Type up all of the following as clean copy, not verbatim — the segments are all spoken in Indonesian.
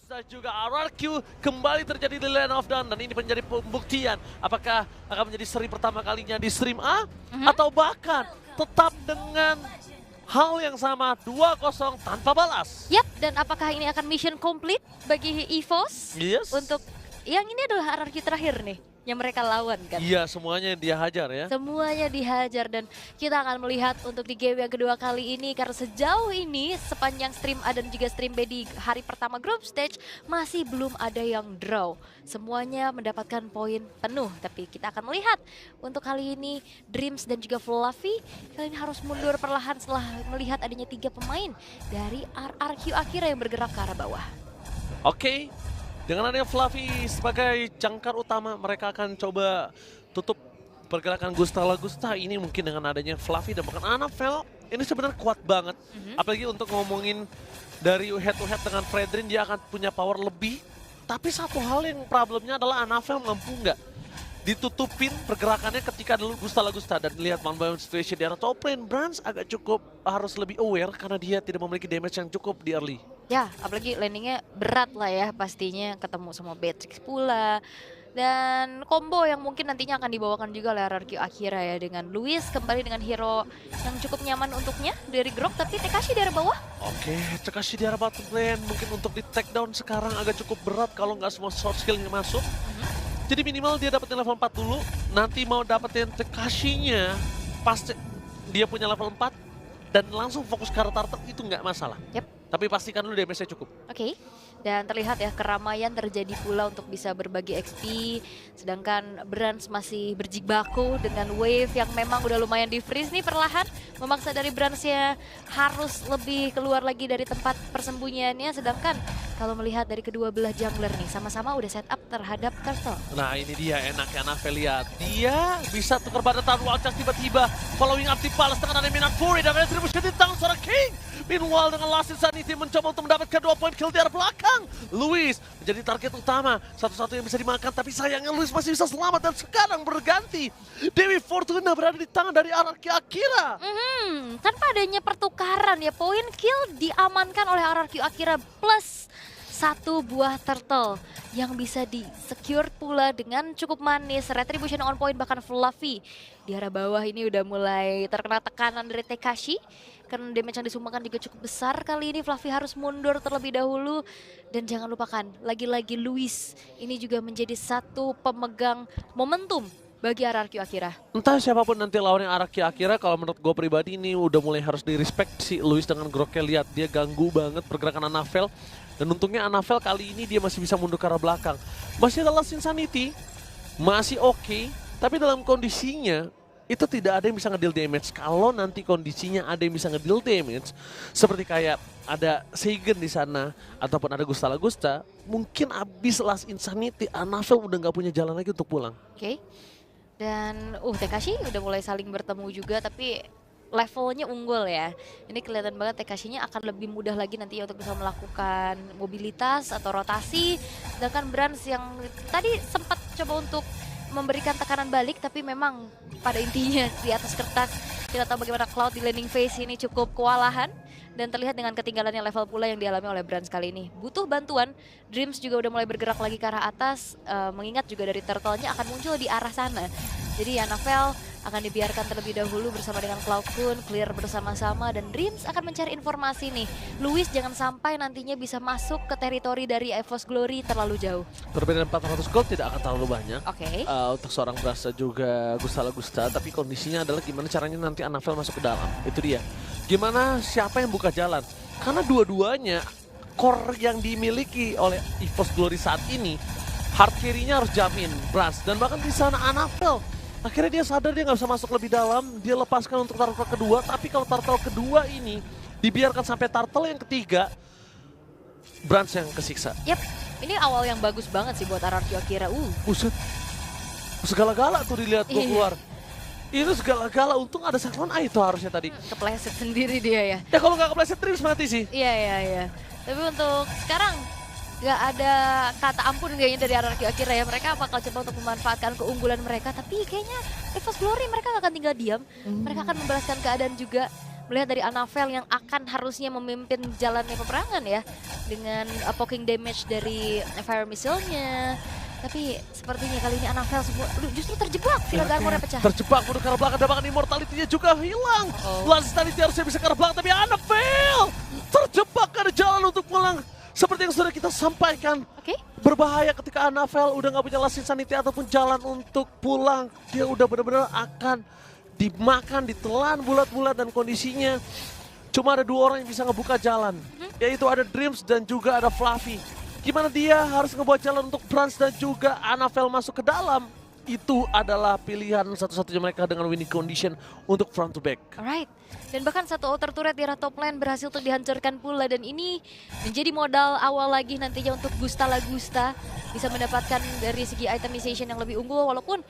EVOS dan juga RRQ kembali terjadi di Land of Dawn dan ini menjadi pembuktian apakah akan menjadi seri pertama kalinya di stream A atau bahkan tetap dengan hal yang sama 2-0 tanpa balas. Yap, dan apakah ini akan mission complete bagi EVOS? Yes. Untuk yang ini adalah RRQ terakhir nih yang mereka lawan kan. Iya, semuanya dia hajar ya. Semuanya dihajar dan kita akan melihat untuk di game yang kedua kali ini karena sejauh ini sepanjang stream A dan juga stream B di hari pertama group stage masih belum ada yang draw. Semuanya mendapatkan poin penuh, tapi kita akan melihat untuk kali ini Dreams dan juga Fluffy kali ini harus mundur perlahan setelah melihat adanya 3 pemain dari RRQ Akira yang bergerak ke arah bawah. Oke. Dengan adanya Fluffy sebagai jangkar utama, mereka akan coba tutup pergerakan Gusta Lagusta. Ini mungkin dengan adanya Fluffy dan bahkan Annabelle, ini sebenarnya kuat banget. Apalagi untuk ngomongin dari head to head dengan Fredrin, dia akan punya power lebih. Tapi satu hal yang problemnya adalah Annabelle mampu nggak ditutupin pergerakannya ketika dulu Gusta Lagusta. Dan lihat one by one situation di arah top lane, Brans agak cukup harus lebih aware karena dia tidak memiliki damage yang cukup di early. Ya, apalagi landingnya berat lah ya pastinya, ketemu sama Beatrix pula. Dan combo yang mungkin nantinya akan dibawakan juga oleh RRQ Akira ya, dengan Luis kembali dengan hero yang cukup nyaman untuknya dari Grok, tapi Tekashi di arah bawah. Oke, Tekashi di arah bottom lane mungkin untuk di take down sekarang agak cukup berat kalau nggak semua short skillnya masuk. Jadi minimal dia dapetin level 4 dulu, nanti mau dapetin Tekashinya pasti dia punya level 4 dan langsung fokus ke arah Turtle itu nggak masalah. Yep. Tapi pastikan dulu damage-nya cukup. Oke, dan terlihat ya keramaian terjadi pula untuk bisa berbagi XP. Sedangkan Brans masih berjibaku dengan wave yang memang udah lumayan di freeze nih perlahan. Memaksa dari Bransnya harus lebih keluar lagi dari tempat persembunyiannya. Sedangkan kalau melihat dari kedua belah jungler nih sama-sama udah set up terhadap Turtle. Nah ini dia enaknya Annabelle lihat. Dia bisa tukar badan tahan Wildcats tiba-tiba. Following up Tipalas dengan ada Minat Fury dan retribution di tangan seorang King. Meanwhile dengan Last Insanity mencoba untuk mendapatkan 2 poin kill di arah belakang. Luis menjadi target utama, satu-satu yang bisa dimakan, tapi sayangnya Luis masih bisa selamat dan sekarang berganti. Dewi Fortuna berada di tangan dari RRQ Akira. Tanpa adanya pertukaran ya, poin kill diamankan oleh RRQ Akira plus 1 buah turtle yang bisa di-secure pula dengan cukup manis. Retribution on point bahkan Fluffy di arah bawah ini udah mulai terkena tekanan dari Tekashi. Karena damage yang disumbangkan juga cukup besar kali ini, Fluffy harus mundur terlebih dahulu. Dan jangan lupakan, lagi-lagi Luis ini juga menjadi satu pemegang momentum bagi RRQ Akira. Entah siapapun nanti lawannya RRQ Akira, kalau menurut gue pribadi ini udah mulai harus di-respect si Luis dengan Groknya. Lihat dia ganggu banget pergerakan Annabelle. Dan untungnya Annabelle kali ini dia masih bisa mundur ke arah belakang. Masih ada Last Insanity, masih oke, tapi dalam kondisinya itu tidak ada yang bisa ngedeal damage. Kalau nanti kondisinya ada yang bisa ngedeal damage, seperti kayak ada Seigen di sana ataupun ada Gusta Lagusta, mungkin abis Last Insanity, Annabelle udah nggak punya jalan lagi untuk pulang. Oke. Dan Tekashi udah mulai saling bertemu juga, tapi levelnya unggul ya. Ini kelihatan banget Tekashinya akan lebih mudah lagi nanti untuk bisa melakukan mobilitas atau rotasi. Sedangkan Brans yang tadi sempat coba untuk memberikan tekanan balik, tapi memang pada intinya di atas kertas kita tahu bagaimana Cloud di landing phase ini cukup kewalahan. Dan terlihat dengan ketinggalannya level pula yang dialami oleh Brans kali ini. Butuh bantuan, Dreams juga udah mulai bergerak lagi ke arah atas, mengingat juga dari turtle-nya akan muncul di arah sana. Jadi Annabelle akan dibiarkan terlebih dahulu bersama dengan Cloud Kun, clear bersama-sama, dan Dreams akan mencari informasi nih. Luis jangan sampai nantinya bisa masuk ke teritori dari EVOS Glory terlalu jauh. Perbedaan 400 gold tidak akan terlalu banyak. Oke. Untuk seorang Brasa juga Gusta Lagusta, tapi kondisinya adalah gimana caranya nanti Annabelle masuk ke dalam. Itu dia. Gimana siapa yang buka jalan? Karena dua-duanya core yang dimiliki oleh EVOS Glory saat ini, hard carry-nya harus jamin Brans, dan bahkan di sana Annabelle akhirnya dia sadar dia nggak bisa masuk lebih dalam, dia lepaskan untuk turtle kedua, tapi kalau turtle kedua ini dibiarkan sampai turtle yang ketiga, Brans yang kesiksa. Yap, ini awal yang bagus banget sih buat RRQ Akira. Buset, segala-gala tuh dilihat gua keluar. Itu segala-gala, untung ada Saklon A itu harusnya tadi. Kepleset sendiri dia ya. Ya kalau nggak kepleset Dreams mati sih. Iya. Tapi untuk sekarang nggak ada kata ampun kayaknya dari RRQ Akira ya. Mereka bakal coba untuk memanfaatkan keunggulan mereka. Tapi kayaknya EVOS Glory mereka nggak akan tinggal diam. Mereka akan membalaskan keadaan juga. melihat dari Anavel yang akan harusnya memimpin jalannya peperangan ya. Dengan poking damage dari Fire Missile-nya. Tapi sepertinya kali ini Anavel semua justru terjebak. Viraga Armor-nya pecah. Terjebak mudah ke arah belakang dan bahkan immortality-nya juga hilang. Last tadi harusnya bisa ke arah belakang tapi Anavel terjebak ke jalan untuk pulang. Seperti yang sudah kita sampaikan. Oke. Berbahaya ketika Anavel udah nggak punya last insanity ataupun jalan untuk pulang. Dia udah benar-benar akan dimakan, ditelan bulat-bulat dan kondisinya cuma ada 2 orang yang bisa ngebuka jalan. Yaitu ada Dreams dan juga ada Fluffy. Gimana dia harus ngebuat jalan untuk Brans dan juga Anavel masuk ke dalam. Itu adalah pilihan satu-satunya mereka dengan winning condition untuk front to back. Alright. Dan bahkan satu outer turret di arah top lane berhasil untuk dihancurkan pula. Dan ini menjadi modal awal lagi nantinya untuk Gusta Lagusta. Bisa mendapatkan dari segi itemization yang lebih unggul. Walaupun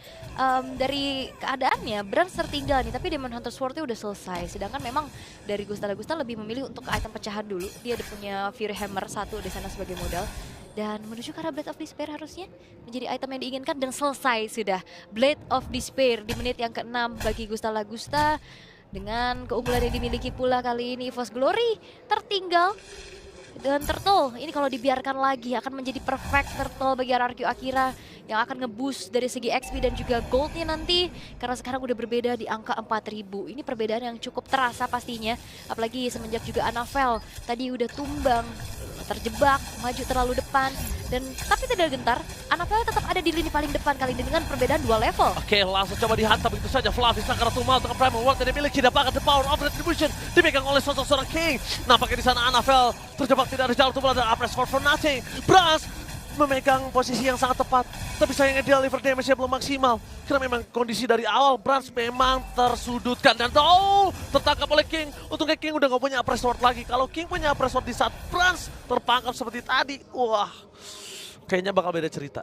dari keadaannya Brans tertinggal nih. Tapi Demon Hunter Sword-nya udah selesai. Sedangkan memang dari Gusta Lagusta lebih memilih untuk item pecahan dulu. Dia udah punya Fury Hammer 1 di sana sebagai modal. Dan menuju ke arah Blade of Despair harusnya menjadi item yang diinginkan dan selesai sudah. Blade of Despair di menit yang ke-6 bagi Gusta Lagusta. Dengan keunggulan yang dimiliki pula kali ini EVOS Glory tertinggal. Dan Turtle ini kalau dibiarkan lagi akan menjadi perfect Turtle bagi RRQ Akira. Yang akan nge-boost dari segi XP dan juga goldnya nanti. Karena sekarang udah berbeda di angka 4000. Ini perbedaan yang cukup terasa pastinya. Apalagi semenjak juga Anavel tadi udah tumbang. Terjebak, maju terlalu depan, dan tapi tidak gentar, Anavel tetap ada di lini paling depan kali ini dengan perbedaan 2 level. Oke, langsung coba dihantam begitu saja. Fluffy Sakara Tumal untuk Primal World yang dimiliki dapatkan the power of retribution dipegang oleh sosok seorang King. Nampaknya di sana Anavel terjebak tidak ada jalur tumbal dan Apres for nothing. Brans memegang posisi yang sangat tepat, tapi sayangnya deliver damage-nya belum maksimal. Karena memang kondisi dari awal Brans memang tersudutkan dan tertangkap oleh King. Untungnya King udah gak punya Apres Sword lagi. Kalau King punya Apres Sword di saat Brans terpangkap seperti tadi, wah, kayaknya bakal beda cerita.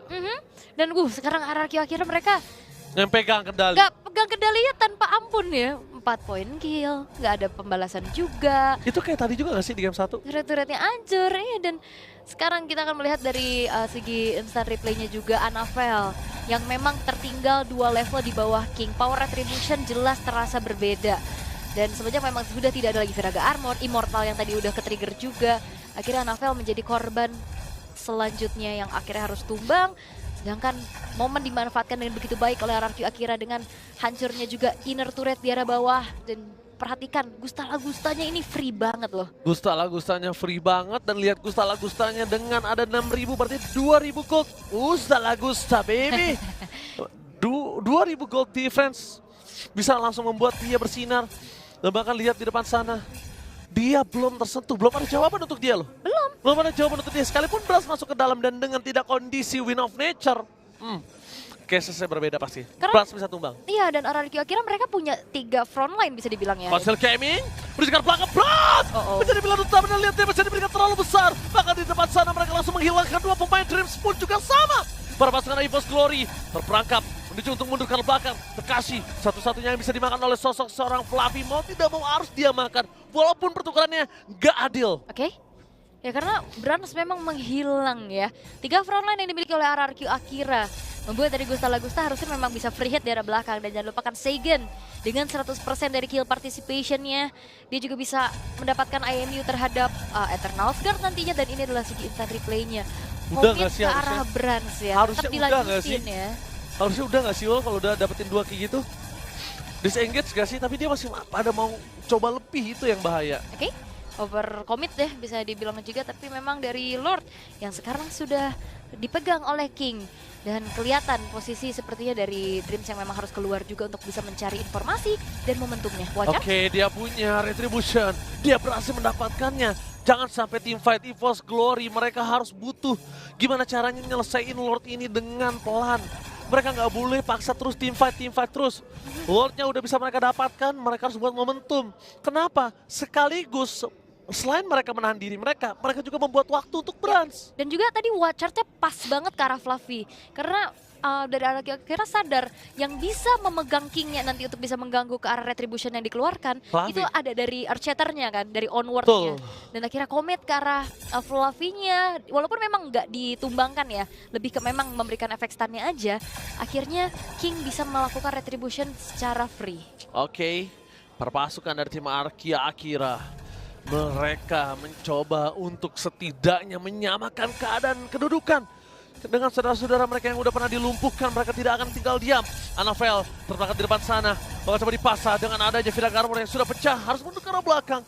Dan sekarang RRQ akhirnya mereka yang pegang kendali. gak pegang kendalinya tanpa ampun ya. 4 poin kill, gak ada pembalasan juga. Itu kayak tadi juga gak sih di game 1? Turret-turretnya hancur ya. Dan sekarang kita akan melihat dari segi instant replaynya juga Anavel yang memang tertinggal 2 level di bawah King. Power Retribution jelas terasa berbeda. Dan sebenarnya memang sudah tidak ada lagi Viraga Armor, Immortal yang tadi udah ke-trigger juga. Akhirnya Anavel menjadi korban selanjutnya yang akhirnya harus tumbang. Sedangkan momen dimanfaatkan dengan begitu baik oleh RRQ Akira dengan hancurnya juga inner turret di arah bawah. Dan perhatikan Gusta Lagustanya ini free banget loh. Gusta Lagustanya free banget dan lihat Gusta Lagustanya dengan ada 6.000 berarti 2.000 gold. Gusta Lagusta baby. 2.000 gold difference bisa langsung membuat dia bersinar. Dan bahkan lihat di depan sana. Dia belum tersentuh, belum ada jawaban untuk dia loh. Belum ada jawaban untuk dia, sekalipun Brans masuk ke dalam dan dengan tidak kondisi Win of Nature. Case-nya berbeda pasti, Brans bisa tumbang. Iya, dan RRQ akhirnya mereka punya 3 frontline bisa dibilang ya. Konsil Gaming, berikan belakang Brans! Menjadi pilihan utama dan lihat dia bisa diberikan terlalu besar. Bahkan di depan sana mereka langsung menghilangkan 2 pemain Dreams pun juga sama. Para pasukan EVOS Glory terperangkap, menuju untuk mundur ke belakang. Tekashi, satu-satunya yang bisa dimakan oleh sosok seorang Fluffy. Mau tidak mau harus dia makan, walaupun pertukarannya gak adil. Oke. Ya karena Brans memang menghilang ya. 3 frontline yang dimiliki oleh RRQ Akira membuat dari Gusta Lagusta harusnya memang bisa free hit di arah belakang. Dan jangan lupakan Seigen dengan 100% dari kill participationnya. Dia juga bisa mendapatkan IMU terhadap Eternal Guard nantinya. Dan ini adalah segi instant replaynya. Udah Komit gak sih ke arah Brans ya. Harusnya tetap udah gak sih? ya. Harusnya udah gak sih Wol kalau udah dapetin 2 kayak gitu? Disengage gak sih? Tapi dia masih pada mau coba lebih, itu yang bahaya. Oke. Over commit deh bisa dibilang juga, tapi memang dari Lord yang sekarang sudah dipegang oleh King. Dan kelihatan posisi sepertinya dari Dreams yang memang harus keluar juga untuk bisa mencari informasi dan momentumnya. Oke, dia punya Retribution, dia berhasil mendapatkannya. Jangan sampai teamfight EVOS Glory, mereka harus butuh gimana caranya nyelesain Lord ini dengan pelan. Mereka nggak boleh paksa terus teamfight terus. Lordnya udah bisa mereka dapatkan, mereka harus buat momentum. Kenapa? Sekaligus selain mereka menahan diri mereka juga membuat waktu untuk Brans. Dan juga tadi watchernya pas banget ke arah Fluffy. Karena dari arah kira sadar yang bisa memegang Kingnya nanti untuk bisa mengganggu ke arah Retribution yang dikeluarkan. Fluffy. Itu ada dari Archatternya kan, dari onwardnya. Dan akhirnya commit ke arah Fluffy-nya. Walaupun memang nggak ditumbangkan ya, lebih ke memang memberikan efek stunnya aja. Akhirnya King bisa melakukan Retribution secara free. Oke. perpasukan dari tim Arkia Akira. Mereka mencoba untuk setidaknya menyamakan keadaan kedudukan dengan saudara-saudara mereka yang udah pernah dilumpuhkan. Mereka tidak akan tinggal diam. Anavel tertangkap di depan sana. Bakal coba dipasah dengan adanya Viraga Armor yang sudah pecah. Harus mundur ke arah belakang.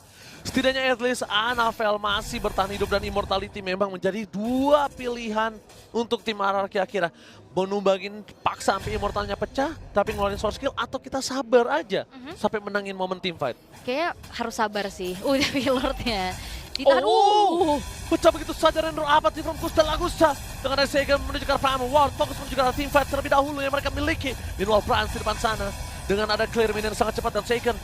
Setidaknya at least Anavel masih bertahan hidup dan Immortality memang menjadi dua pilihan untuk tim Arkia Akira. Mau numbangin paksa sampai Immortalnya pecah, tapi ngeluarin source skill, atau kita sabar aja sampai menangin momen team fight. Kayaknya harus sabar sih. Udah Lordnya. Ditahan. Pecah begitu saja Rendro Apathy from Gusta Lagusa. Dengan ada Segen menuju ke arah Primal World, fokus menuju ke arah team fight terlebih dahulu yang mereka miliki. Meanwhile Franz di depan sana. Dengan ada clear minion sangat cepat dan Segen.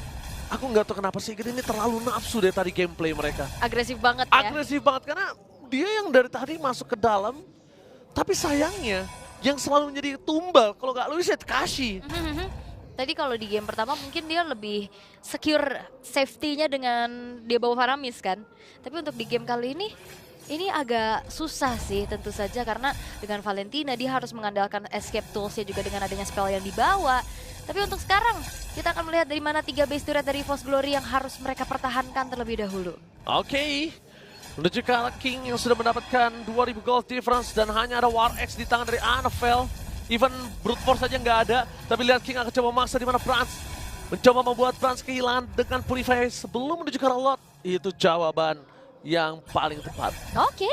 Aku nggak tahu kenapa Segen ini terlalu nafsu dari tadi gameplay mereka. Agresif banget ya. Agresif banget karena dia yang dari tadi masuk ke dalam. Tapi sayangnya yang selalu menjadi tumbal kalau nggak Luis ya Tekashi. Tadi kalau di game pertama mungkin dia lebih secure safety-nya dengan dia bawa Faramis kan. Tapi untuk di game kali ini agak susah sih tentu saja karena dengan Valentina dia harus mengandalkan escape tools-nya juga dengan adanya spell yang dibawa. Tapi untuk sekarang kita akan melihat dari mana 3 base turret dari EVOS Glory yang harus mereka pertahankan terlebih dahulu. Oke. Menuju ke arah King yang sudah mendapatkan 2000 gold difference dan hanya ada War X di tangan dari Anavel. Even brute force saja nggak ada, tapi lihat King akan coba memaksa di mana Franz mencoba membuat Franz kehilangan dengan Purify sebelum menuju ke arah Lot. Itu jawaban yang paling tepat. Oke,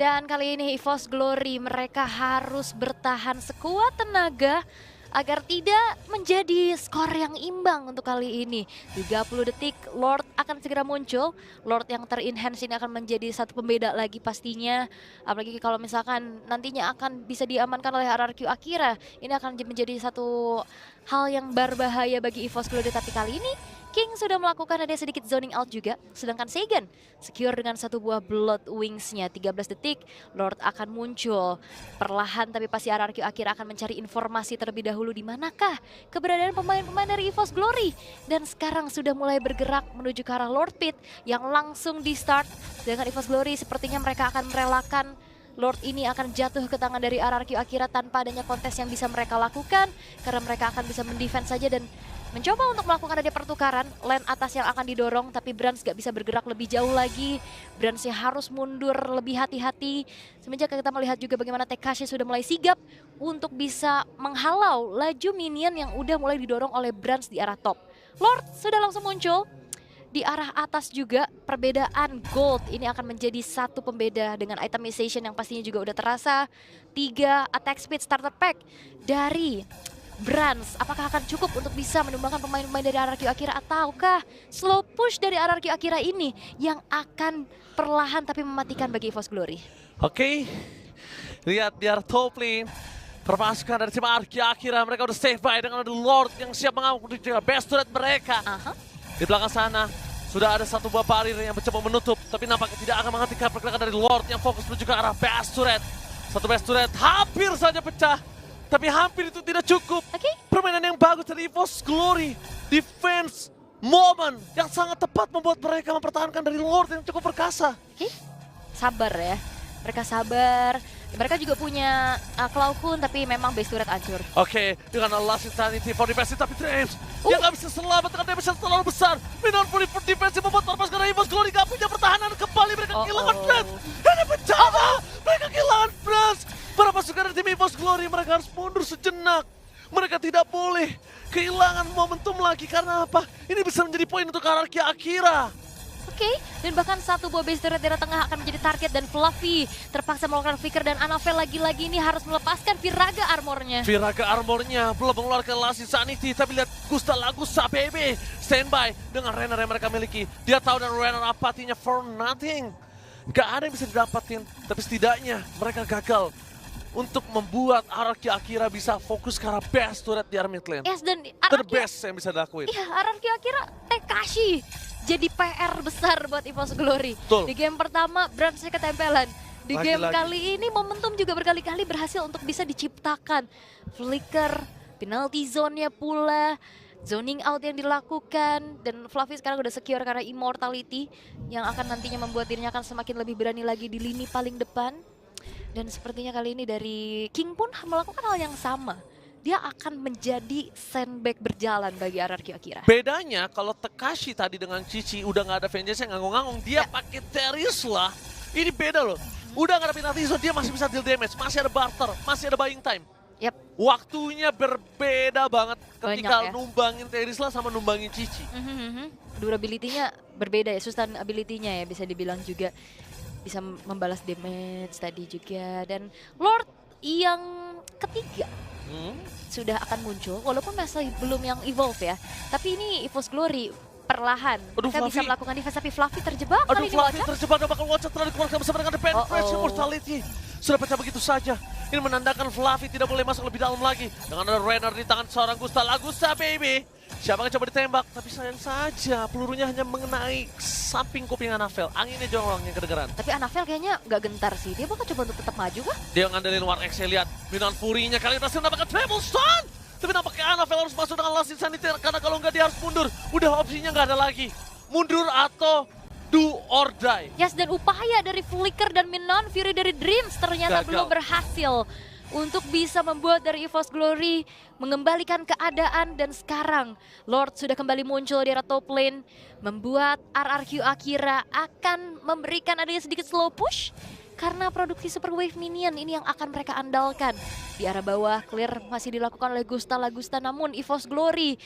dan kali ini EVOS Glory mereka harus bertahan sekuat tenaga agar tidak menjadi skor yang imbang untuk kali ini. 30 detik, Lord akan segera muncul. Lord yang ter-enhance ini akan menjadi satu pembeda lagi pastinya. Apalagi kalau misalkan nantinya akan bisa diamankan oleh RRQ Akira. Ini akan menjadi satu hal yang berbahaya bagi EVOS Glory. Tapi kali ini King sudah melakukan ada sedikit zoning out juga. Sedangkan Segen secure dengan satu buah Blood Wings-nya. 13 detik, Lord akan muncul. Perlahan tapi pasti RRQ Akira akan mencari informasi terlebih dahulu di manakah keberadaan pemain-pemain dari EVOS Glory. Dan sekarang sudah mulai bergerak menuju ke arah Lord Pit yang langsung di start dengan EVOS Glory. Sepertinya mereka akan merelakan Lord ini akan jatuh ke tangan dari RRQ Akira tanpa adanya kontes yang bisa mereka lakukan. Karena mereka akan bisa mendefense saja dan mencoba untuk melakukan ada pertukaran. Lane atas yang akan didorong tapi Brands gak bisa bergerak lebih jauh lagi. Brandsnya harus mundur lebih hati-hati. Semenjak kita melihat juga bagaimana Tekashi sudah mulai sigap untuk bisa menghalau laju minion yang udah mulai didorong oleh Brands di arah top. Lord sudah langsung muncul. Di arah atas juga perbedaan gold ini akan menjadi satu pembeda dengan itemization yang pastinya juga udah terasa. 3 attack speed starter pack dari Brands, apakah akan cukup untuk bisa menumbangkan pemain-pemain dari RRQ Akira ataukah slow push dari RRQ Akira ini yang akan perlahan tapi mematikan bagi EVOS Glory? Oke, lihat di arah top lane. Perpasukan dari tim Arkia Akira, mereka udah stay by dengan ada Lord yang siap mengamuk di best turret mereka. Di belakang sana sudah ada satu buah barir yang mencoba menutup, tapi nampaknya tidak akan menghentikan pergerakan dari Lord yang fokus menuju ke arah best turret. Satu best turret hampir saja pecah, tapi hampir itu tidak cukup. Permainan yang bagus dari EVOS Glory, defense moment yang sangat tepat membuat mereka mempertahankan dari Lord yang cukup perkasa. Sabar ya, mereka sabar. Mereka juga punya Claw Kun tapi memang base turret hancur. Oke, dengan last insanity for defensive tapi Trains dia nggak bisa selamat dengan damage yang terlalu besar. Minor for defensive membuat perpasukan dari EVOS Glory nggak punya pertahanan. Kembali mereka kehilangan Trains. Ini bencana, mereka kehilangan Trains. Para pasukan dari tim EVOS Glory mereka harus mundur sejenak. Mereka tidak boleh kehilangan momentum lagi karena apa? Ini bisa menjadi poin untuk RRQ Akira. Oke, dan bahkan satu buah base turret dari tengah akan menjadi target dan Fluffy terpaksa melakukan flicker dan Anavel lagi-lagi ini harus melepaskan Viraga armornya. Viraga armornya belum mengeluarkan last insanity, tapi lihat Gusta Lagusa BB standby dengan Renner yang mereka miliki. Dia tahu dan Renner apatinya for nothing. Gak ada yang bisa didapatin, tapi setidaknya mereka gagal untuk membuat RRQ Akira bisa fokus ke arah best turret di arah mid lane. Yes, dan The best yang bisa dilakuin. Iya, RRQ Akira Tekashi jadi PR besar buat EVOS Glory. Betul. Di game pertama Brands-nya ketempelan. Di game Lagi-lagi. kali ini momentum juga berkali-kali berhasil untuk bisa diciptakan. Flicker, penalty zone-nya pula, zoning out yang dilakukan, dan Fluffy sekarang udah secure karena Immortality yang akan nantinya membuat dirinya akan semakin lebih berani lagi di lini paling depan. Dan sepertinya kali ini dari King pun melakukan hal yang sama dia akan menjadi sandbag berjalan bagi RRQ Akira. Bedanya kalau Tekashi tadi dengan Cici udah nggak ada vengeance yang nganggung-nganggung, dia pakai Terisla. Ini beda loh. Udah nggak ada penalti, so dia masih bisa deal damage, masih ada barter, masih ada buying time. Yap. Waktunya berbeda banget ketika Banyak ya. numbangin Terisla sama numbangin Cici. Durability-nya berbeda ya, sustainability-nya ya bisa dibilang juga. Bisa membalas damage tadi juga. Dan Lord yang ketiga sudah akan muncul, walaupun masih belum yang evolve ya. Tapi ini EVOS Glory perlahan. Aduh, Mereka bisa Fluffy. melakukan defense, tapi Fluffy terjebak Aduh, kali ini Fluffy Wachat. terjebak dan bakal Watcher telah dikeluarkan bersama dengan The Penetration Oh-oh. Mortality. Sudah pecah begitu saja. Ini menandakan Fluffy tidak boleh masuk lebih dalam lagi. Dengan ada Renner di tangan seorang Gusta. Lagusta baby. Siapa yang coba ditembak, tapi sayang saja pelurunya hanya mengenai samping kuping Anafel. Anginnya jorong yang kedengeran. Tapi Anafel kayaknya nggak gentar sih. Dia bakal coba untuk tetap maju kah? Dia ngandelin War X, saya lihat. Minan Fury-nya kali ini berhasil mendapatkan Treble Stun. Tapi nampaknya Anafel harus masuk dengan Last Insanity karena kalau nggak dia harus mundur. Udah opsinya nggak ada lagi. Mundur atau do or die. Yes, dan upaya dari Flicker dan Minon Fury dari Dreams ternyata Gagal. belum berhasil untuk bisa membuat dari EVOS Glory mengembalikan keadaan. Dan sekarang Lord sudah kembali muncul di arah top lane, membuat RRQ Akira akan memberikan adanya sedikit slow push karena produksi Super Wave Minion ini yang akan mereka andalkan. Di arah bawah clear masih dilakukan oleh Gusta Lagusta, namun EVOS Glory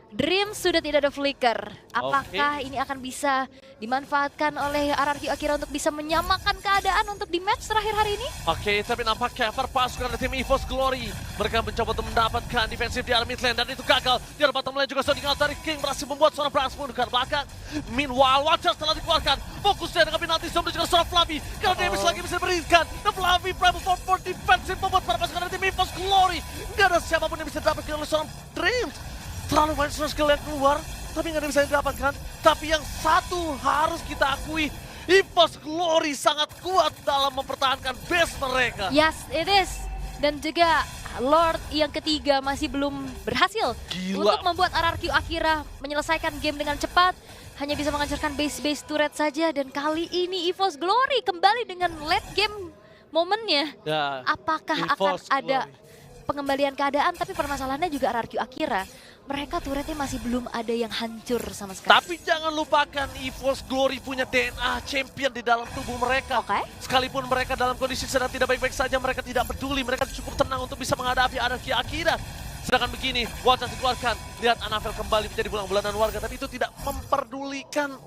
Dreams sudah tidak ada Flicker. Apakah ini akan bisa dimanfaatkan oleh RRQ Akira untuk bisa menyamakan keadaan untuk di match terakhir hari ini? Oke, tapi nampaknya perpasukan dari tim EVOS Glory. Mereka mencoba untuk mendapatkan defensif di arah mid lane dan itu gagal. Di arah bottom lane juga sounding out dari King berhasil membuat seorang Brass mundur ke belakang. Meanwhile, Watcher telah dikeluarkan. Fokusnya dengan penalti zone juga seorang Fluffy. Karena damage lagi bisa diberikan. Dan Fluffy Primal for defensif membuat perpasukan dari tim EVOS Glory. Nggak ada siapapun yang bisa didapatkan oleh seorang Dreams. Terlalu banyak skill yang keluar, tapi nggak ada yang bisa didapatkan. Tapi yang satu harus kita akui, EVOS Glory sangat kuat dalam mempertahankan base mereka. Yes, it is. Dan juga Lord yang ketiga masih belum berhasil Gila. untuk membuat RRQ Akira menyelesaikan game dengan cepat. Hanya bisa menghancurkan base-base turret saja. Dan kali ini EVOS Glory kembali dengan late game momennya. Ya, Apakah EVOS akan ada Glory. pengembalian keadaan? Tapi permasalahannya juga RRQ Akira, mereka turretnya masih belum ada yang hancur sama sekali. Tapi jangan lupakan EVOS Glory punya DNA champion di dalam tubuh mereka. Oke. Sekalipun mereka dalam kondisi sedang tidak baik-baik saja, mereka tidak peduli. Mereka cukup tenang untuk bisa menghadapi RRQ Akira. Sedangkan begini, Watcher dikeluarkan. Lihat Anafel kembali menjadi bulan-bulanan warga, tapi itu tidak memperdulikan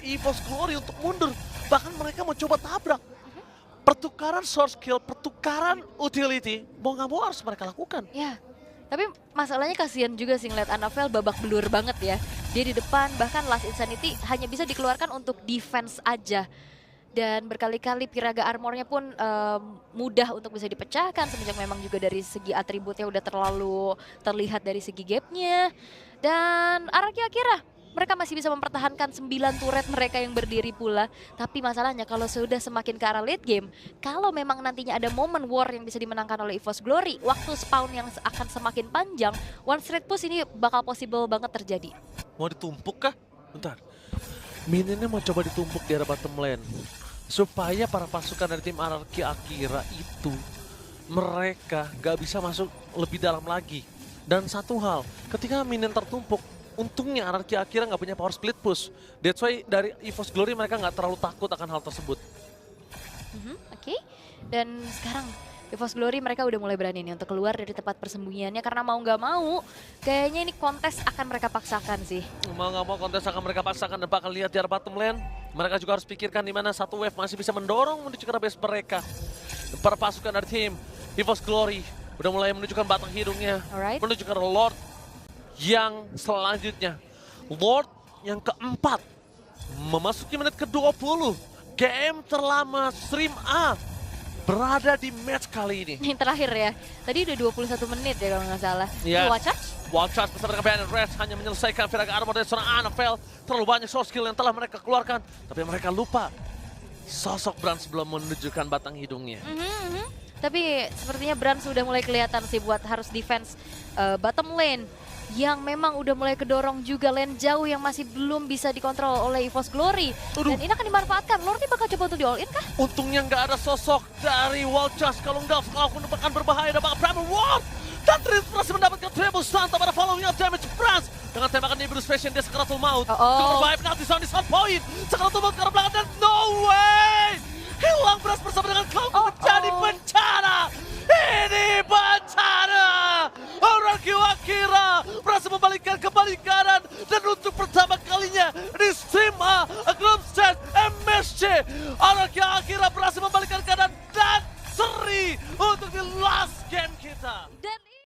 EVOS Glory untuk mundur. Bahkan mereka mau coba tabrak. Pertukaran source kill, pertukaran utility, mau nggak mau harus mereka lakukan. Ya, tapi masalahnya kasihan juga sih ngeliat Anafel babak belur banget ya. Dia di depan, bahkan Last Insanity hanya bisa dikeluarkan untuk defense aja. Dan berkali-kali Piraga Armornya pun mudah untuk bisa dipecahkan. Semenjak memang juga dari segi atributnya udah terlalu terlihat dari segi gapnya. Dan RRQ Akira, mereka masih bisa mempertahankan 9 turret mereka yang berdiri pula. Tapi masalahnya kalau sudah semakin ke arah late game, kalau memang nantinya ada momen war yang bisa dimenangkan oleh EVOS Glory, waktu spawn yang akan semakin panjang, one straight push ini bakal possible banget terjadi. Mau ditumpuk kah? Bentar. Minionnya mau coba ditumpuk di arah bottom lane. Supaya para pasukan dari tim RRQ Akira itu, mereka gak bisa masuk lebih dalam lagi. Dan satu hal, ketika minion tertumpuk, untungnya RRQ Akira nggak punya power split push. That's why dari EVOS Glory mereka nggak terlalu takut akan hal tersebut. Oke. Dan sekarang EVOS Glory mereka udah mulai berani nih untuk keluar dari tempat persembunyiannya. Karena mau nggak mau, kayaknya ini kontes akan mereka paksakan sih. Mau nggak mau kontes akan mereka paksakan dan bakal lihat di arah bottom lane. Mereka juga harus pikirkan di mana satu wave masih bisa mendorong menuju ke base mereka. Para pasukan dari tim EVOS Glory udah mulai menunjukkan batang hidungnya. Alright. Menuju ke Lord yang selanjutnya. Lord yang keempat. Memasuki menit ke-20. Game terlama Stream A berada di match kali ini. Yang terakhir ya, tadi udah 21 menit ya kalau nggak salah. Iya. Watcher? Wild Charge bersama dengan Bandit Rest hanya menyelesaikan Piraga Armor dari seorang Anafel. Terlalu banyak source skill yang telah mereka keluarkan. Tapi mereka lupa sosok Bran sebelum menunjukkan batang hidungnya. Tapi sepertinya Bran sudah mulai kelihatan sih buat harus defense bottom lane. Yang memang udah mulai kedorong juga lane jauh yang masih belum bisa dikontrol oleh EVOS Glory. Dan ini akan dimanfaatkan. Lord ini bakal coba untuk di all in kah? Untungnya nggak ada sosok dari Wild Charge. Kalau nggak, kalau aku akan berbahaya dan bakal Primal War. Dan Tris berhasil mendapatkan treble stun tanpa ada following up damage. Franz dengan tembakan Nimbus Fashion dia Sakaratul Maut. Cukup berbahaya penalti sound di sound point. Sakaratul Maut ke arah belakang dan no way! Hilang beras bersama dengan Cloud menjadi bencana. Ini bencana. Orang Kiwakira berhasil membalikkan kembali kanan dan untuk pertama